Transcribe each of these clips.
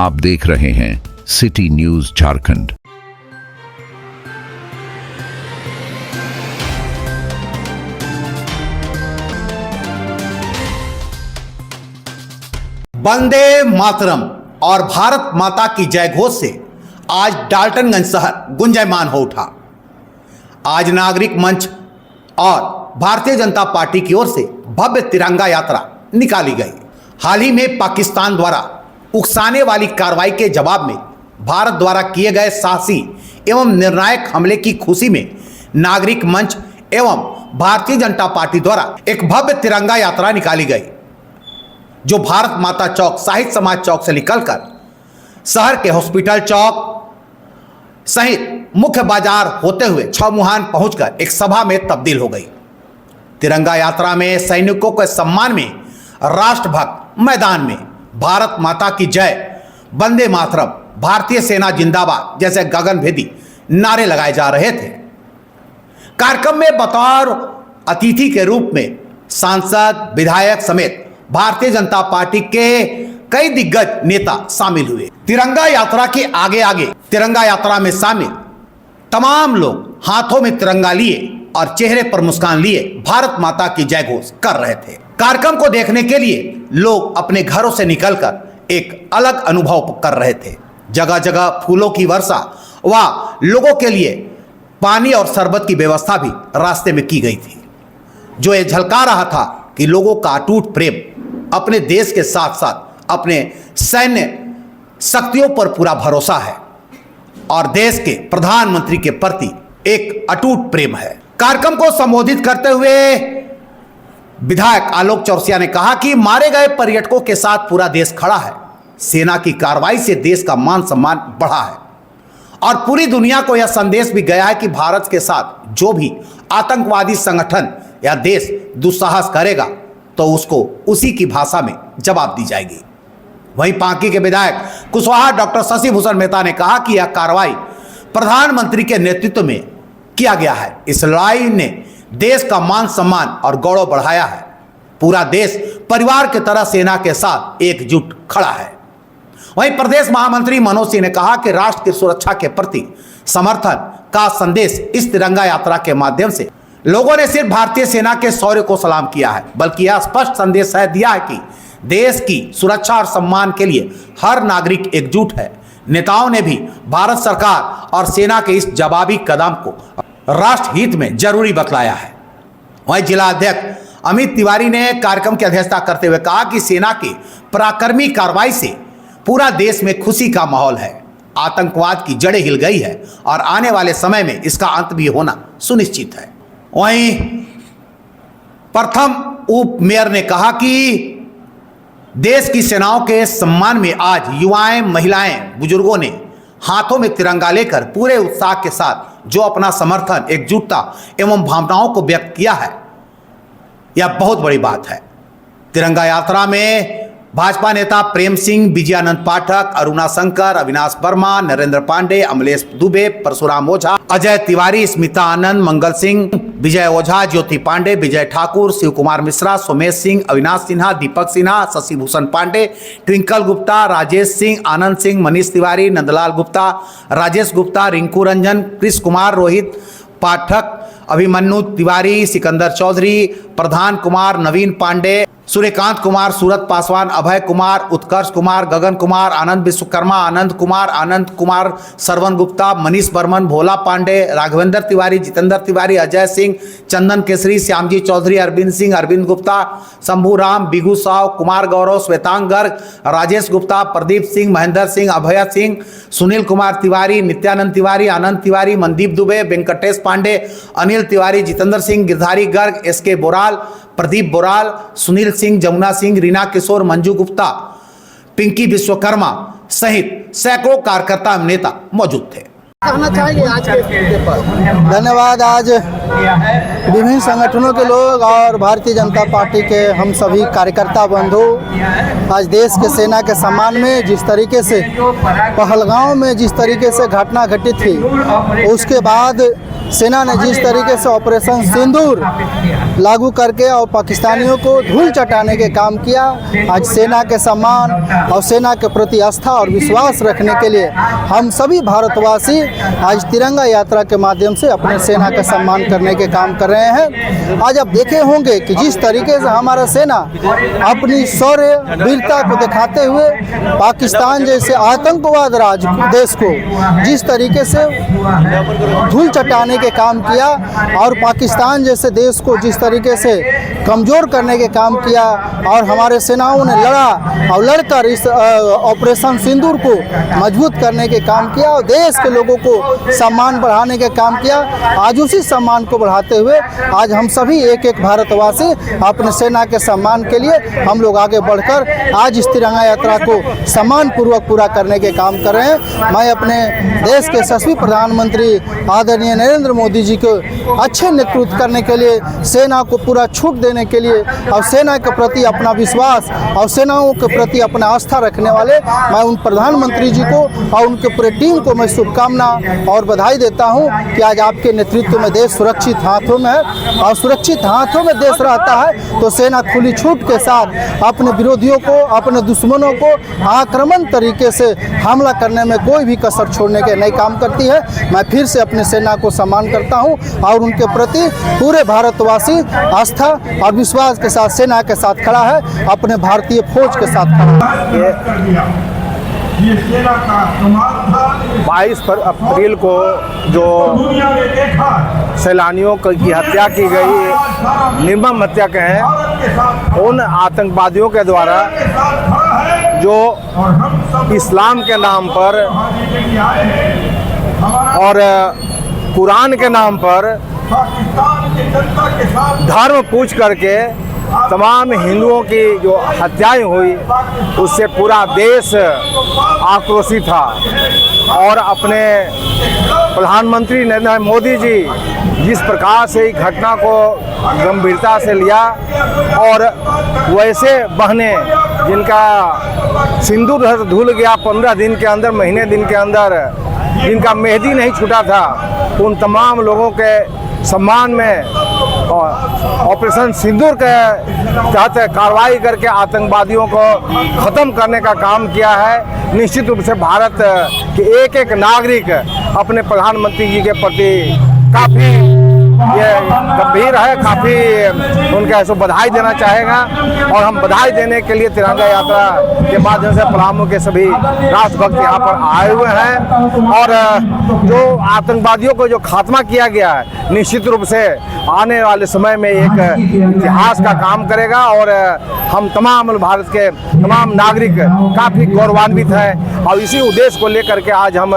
आप देख रहे हैं सिटी न्यूज झारखंड। वंदे मातरम और भारत माता की जय घोष से आज डाल्टनगंज शहर गुंजायमान हो उठा। आज नागरिक मंच और भारतीय जनता पार्टी की ओर से भव्य तिरंगा यात्रा निकाली गई। हाल ही में पाकिस्तान द्वारा उकसाने वाली कार्रवाई के जवाब में भारत द्वारा किए गए साहसी एवं निर्णायक हमले की खुशी में नागरिक मंच एवं भारतीय जनता पार्टी द्वारा एक भव्य तिरंगा यात्रा निकाली गई, जो भारत माता चौक साहित्य समाज चौक से निकलकर शहर के हॉस्पिटल चौक सहित मुख्य बाजार होते हुए छमुहान पहुंचकर एक सभा में तब्दील हो गई। तिरंगा यात्रा में सैनिकों के सम्मान में राष्ट्रभक्त मैदान में भारत माता की जय, वंदे मातरम, भारतीय सेना जिंदाबाद जैसे गगनभेदी नारे लगाए जा रहे थे। कार्यक्रम में बतौर अतिथि के रूप में सांसद, विधायक समेत भारतीय जनता पार्टी के कई दिग्गज नेता शामिल हुए। तिरंगा यात्रा के आगे आगे तिरंगा यात्रा में शामिल तमाम लोग हाथों में तिरंगा लिए और चेहरे पर मुस्कान लिए भारत माता की जय घोष कर रहे थे। कार्यक्रम को देखने के लिए लोग अपने घरों से निकलकर एक अलग अनुभव कर रहे थे। जगह जगह फूलों की वर्षा व लोगों के लिए पानी और शरबत की व्यवस्था भी रास्ते में की गई थी, जो ये झलका रहा था कि लोगों का अटूट प्रेम अपने देश के साथ साथ अपने सैन्य शक्तियों पर पूरा भरोसा है और देश के प्रधानमंत्री के प्रति एक अटूट प्रेम है। कार्यक्रम को संबोधित करते हुए विधायक आलोक चौरसिया ने कहा कि मारे गए पर्यटकों के साथ पूरा देश खड़ा है। सेना की कार्रवाई से देश का मान सम्मान बढ़ा है और पूरी दुनिया को यह संदेश भी गया है कि भारत के साथ जो भी आतंकवादी संगठन या देश दुस्साहस करेगा तो उसको उसी की भाषा में जवाब दी जाएगी। वहीं पांकी के विधायक कुशवाहा डॉक्टर शशि भूषण मेहता ने कहा कि यह कार्रवाई प्रधानमंत्री के नेतृत्व में किया गया है। इस लड़ाई ने देश का मान सम्मान और गौरव बढ़ाया है। पूरा देश परिवार की तरह सेना के साथ एकजुट खड़ा है। वहीं प्रदेश महामंत्री मनोज सिंह ने कहा कि राष्ट्र की सुरक्षा के प्रति समर्थन का संदेश इस तिरंगा यात्रा के माध्यम से लोगों ने सिर्फ भारतीय सेना के शौर्य को सलाम किया है, बल्कि यह स्पष्ट संदेश दिया है कि देश की सुरक्षा और सम्मान के लिए हर नागरिक एकजुट है। नेताओं ने भी भारत सरकार और सेना के इस जवाबी कदम को राष्ट्र हित में जरूरी बतलाया है। वहीं जिला अध्यक्ष अमित तिवारी ने कार्यक्रम की अध्यक्षता करते हुए कहा कि सेना की पराक्रमी कार्रवाई से पूरा देश में खुशी का माहौल है। आतंकवाद की जड़ें हिल गई है और आने वाले समय में इसका अंत भी होना सुनिश्चित है। वहीं प्रथम उप मेयर ने कहा कि देश की सेनाओं के सम्मान में आज युवाएं, महिलाएं, बुजुर्गों ने हाथों में तिरंगा लेकर पूरे उत्साह के साथ जो अपना समर्थन, एकजुटता एवं भावनाओं को व्यक्त किया है, यह बहुत बड़ी बात है। तिरंगा यात्रा में भाजपा नेता प्रेम सिंह, विजयानंद पाठक, अरुणा शंकर, अविनाश वर्मा, नरेंद्र पांडे, अमलेश दुबे, परशुराम ओझा, अजय तिवारी, स्मिता आनंद, मंगल सिंह, विजय ओझा, ज्योति पांडे, विजय ठाकुर, शिव कुमार मिश्रा, सोमेश सिंह, अविनाश सिन्हा, दीपक सिन्हा, शशि भूषण पांडे, ट्विंकल गुप्ता, राजेश सिंह, आनंद सिंह, मनीष तिवारी, नंदलाल गुप्ता, राजेश गुप्ता, रिंकू रंजन, कृष्ण कुमार, रोहित पाठक, अभिमन्यु तिवारी, सिकंदर चौधरी, प्रधान कुमार, नवीन पांडे, सूर्यकांत कुमार, सूरत पासवान, अभय कुमार, उत्कर्ष कुमार, गगन कुमार, आनंद विश्वकर्मा, आनंद कुमार, श्रवण गुप्ता, मनीष बर्मन, भोला पांडे, राघवेंद्र तिवारी, जितेंद्र तिवारी, अजय सिंह, चंदन केसरी, श्यामजी चौधरी, अरविंद सिंह, अरविंद गुप्ता, शंभू राम, बिगू साव, कुमार गौरव, श्वेतांग गर्ग, राजेश गुप्ता, प्रदीप सिंह, महेंद्र सिंह, अभय सिंह, सुनील कुमार तिवारी, नित्यानंद तिवारी, आनंद तिवारी, मनदीप दुबे, वेंकटेश पांडे, अनिल तिवारी, जितेंद्र सिंह, गिरधारी गर्ग, एसके बोराल, प्रदीप बोराल, सुनील सिंह, जमुना सिंह, रीना किशोर, मंजू गुप्ता, पिंकी विश्वकर्मा सहित सैकड़ों कार्यकर्ता नेता मौजूद थे। कहना चाहिए आज के मुद्दे पर? धन्यवाद। आज विभिन्न संगठनों के लोग और भारतीय जनता पार्टी के हम सभी कार्यकर्ता बंधु आज देश के सेना के सम्मान में जिस तरीके से पहलगांव में जिस तरीके से घटना घटित थी, उसके बाद सेना ने जिस तरीके से ऑपरेशन सिंदूर लागू करके और पाकिस्तानियों को धूल चटाने के काम किया, आज सेना के सम्मान और सेना के प्रति आस्था और विश्वास रखने के लिए हम सभी भारतवासी आज तिरंगा यात्रा के माध्यम से अपने सेना का सम्मान करने के काम कर रहे हैं। आज आप देखे होंगे कि जिस तरीके से हमारा सेना अपनी शौर्य वीरता को दिखाते हुए पाकिस्तान जैसे आतंकवाद राज देश को जिस तरीके से धूल चटाने के काम किया और पाकिस्तान जैसे देश को जिस तरीके से कमज़ोर करने के काम किया और हमारे सेनाओं ने लड़ा और लड़कर इस ऑपरेशन सिंदूर को मजबूत करने के काम किया और देश के लोगों को सम्मान बढ़ाने के काम किया। आज उसी सम्मान को बढ़ाते हुए आज हम सभी एक एक भारतवासी अपने सेना के सम्मान के लिए हम लोग आगे बढ़कर आज इस तिरंगा यात्रा को सम्मानपूर्वक पूरा करने के काम कर रहे हैं। मैं अपने देश के यशस्वी प्रधानमंत्री आदरणीय नरेंद्र मोदी जी को अच्छे नेतृत्व करने के लिए, सेना को पूरा छूट देने के लिए और सेना के प्रति अपना विश्वास और सेनाओं के प्रति अपना आस्था रखने वाले मैं उन प्रधानमंत्री जी को और उनके पूरे टीम को मैं शुभकामना और बधाई देता हूं कि आज आपके नेतृत्व में देश सुरक्षित हाथों में है और सुरक्षित हाथों में देश रहता है तो सेना खुली छूट के साथ अपने विरोधियों को, अपने दुश्मनों को आक्रामक तरीके से हमला करने में कोई भी कसर छोड़ने के नहीं काम करती है। मैं फिर से अपने सेना को सम्मान करता हूं और उनके प्रति पूरे भारतवासी आस्था और विश्वास के साथ सेना के साथ खड़ा है, अपने भारतीय फौज के साथ खड़ा है। 22 अप्रैल को जो सैलानियों की हत्या की गई, निर्मम हत्या कहें, उन आतंकवादियों के द्वारा जो इस्लाम के नाम पर और कुरान के नाम पर धर्म पूछ करके तमाम हिंदुओं की जो हत्याएं हुई, उससे पूरा देश आक्रोशित था और अपने प्रधानमंत्री नरेंद्र मोदी जी जिस प्रकार से इस घटना को गंभीरता से लिया और वैसे बहनें जिनका सिंदूर धुल गया 15 दिन के अंदर, महीने दिन के अंदर, जिनका मेहंदी नहीं छूटा था, उन तमाम लोगों के सम्मान में ऑपरेशन सिंदूर के तहत कार्रवाई करके आतंकवादियों को ख़त्म करने का काम किया है। निश्चित रूप से भारत के एक एक नागरिक अपने प्रधानमंत्री जी के प्रति काफ़ी ये गंभीर है, काफ़ी उनका ऐसा बधाई देना चाहेगा और हम बधाई देने के लिए तिरंगा यात्रा के माध्यम से पलामू के सभी राष्ट्रभक्त यहाँ पर आए हुए हैं और जो आतंकवादियों को जो खात्मा किया गया है निश्चित रूप से आने वाले समय में एक इतिहास का काम करेगा और हम तमाम भारत के तमाम नागरिक काफ़ी गौरवान्वित हैं और इसी उद्देश्य को लेकर के आज हम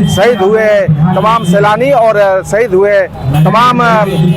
शहीद हुए तमाम सैलानी और शहीद हुए तमाम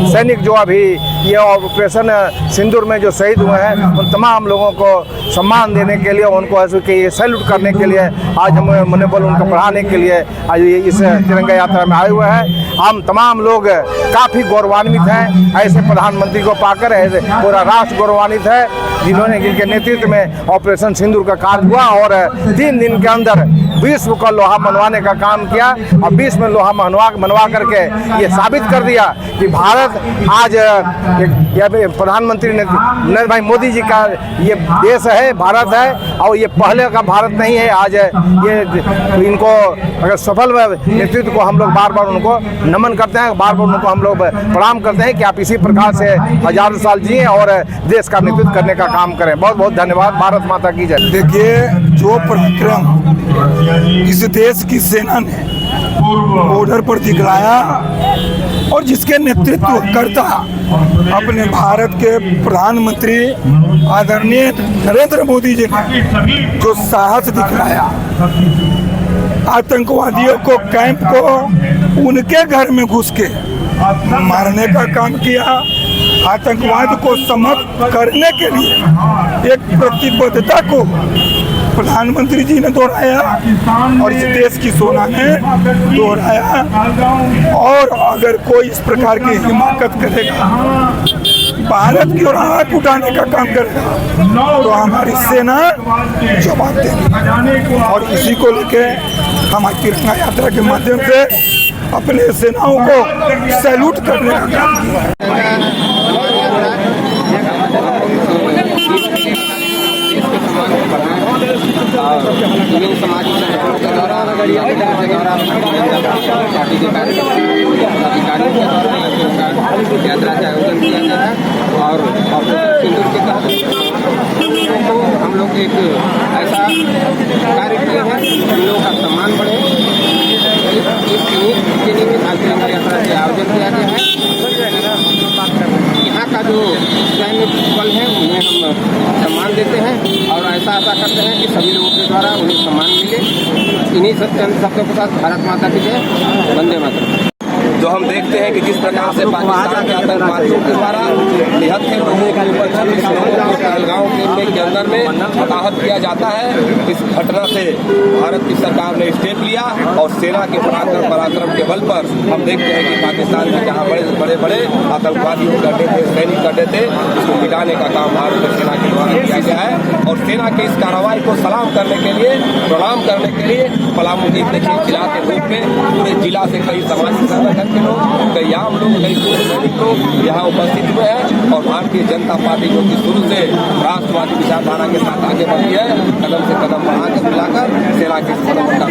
सैनिक जो अभी ये ऑपरेशन सिंदूर में जो शहीद हुए हैं उन तमाम लोगों को सम्मान देने के लिए, उनको ऐसे कि सैल्यूट करने के लिए आज हम मनोबल उनको बढ़ाने के लिए आज इस तिरंगा यात्रा में आए हुए हैं। हम तमाम लोग काफ़ी गौरवान्वित हैं ऐसे प्रधानमंत्री को पाकर, ऐसे पूरा राष्ट्र गौरवान्वित है जिन्होंने जिनके नेतृत्व में ऑपरेशन सिंदूर का कार्य हुआ और 3 दिन के अंदर विश्व को लोहा मनवाने का काम किया और विश्व में लोहा मनवा करके ये साबित कर दिया कि भारत आज प्रधानमंत्री नरेंद्र भाई मोदी जी का ये देश है, भारत है और ये पहले का भारत नहीं है। आज ये इनको अगर सफल नेतृत्व को हम लोग बार बार उनको नमन करते हैं, बार बार उनको हम लोग प्रणाम करते हैं कि आप इसी प्रकार से हजारों साल जिए और देश का नेतृत्व करने का काम करें। बहुत बहुत धन्यवाद। भारत माता की जय। देखिए, जो पराक्रम इस देश की सेना ने बॉर्डर पर दिखलाया और जिसके नेतृत्व करता अपने भारत के प्रधानमंत्री आदरणीय नरेंद्र मोदी जी ने जो साहस दिखलाया, आतंकवादियों को कैंप को उनके घर में घुस के मारने का काम किया, आतंकवाद को समाप्त करने के लिए एक प्रतिबद्धता को प्रधानमंत्री जी ने दोहराया और इस देश की सेना ने दोहराया। और अगर कोई इस प्रकार की हिमाकत करेगा, भारत की ओर आंख उठाने का काम करेगा तो हमारी सेना जवाब देगी। और इसी को लेके हम तिरंगा यात्रा के माध्यम से अपने सेनाओं को सैल्यूट करने का काम किया। विभिन्न सामाजिक संगठनों के द्वारा पार्टी के अधिकारियों के द्वारा यात्रा का आयोजन किया गया है और सिंदूर के तहत हम लोग एक ऐसा कार्य किए हैं कि लोगों का सम्मान बढ़े। तिरंगा यात्रा का आयोजन किया गया है। यहाँ का जो सैन्य बल है उन्हें हम सम्मान देते हैं और ऐसा आशा करते हैं कि सभी लोगों के द्वारा उन्हें सम्मान मिले। इन्हीं सब चंद शब्दों के साथ भारत माता की जय, वंदे मातरम। जो हम देखते हैं कि जिस प्रकार से पाकिस्तान के आतंकवादियों के द्वारा निहत्थे लोगों के ऊपर 26 लोगों को पहलगांव के अंदर में हताहत किया जाता है। इस घटना से भारत की सरकार ने स्टेप लिया और सेना के पराक्रम के बल पर हम देखते हैं कि पाकिस्तान में जहाँ बड़े बड़े आतंकवादियों करते थे, सैनिक करते थे, उसको मिटाने का काम भारतीय सेना के द्वारा किया गया है। और सेना के इस कार्रवाई को सलाम करने के लिए, प्रणाम करने के लिए पलामू देखिए जिला के रूप में पूरे जिला से कई सामाजिक संगठन के लोग, कई आम लोग, कई सैनिक लोग यहाँ उपस्थित हुए हैं और भारतीय जनता पार्टी जो कि शुरू से राष्ट्रवादी विचारधारा के साथ आगे बढ़ी है, कदम से कदम बढ़ा के मिलाकर सेना के इस कदम का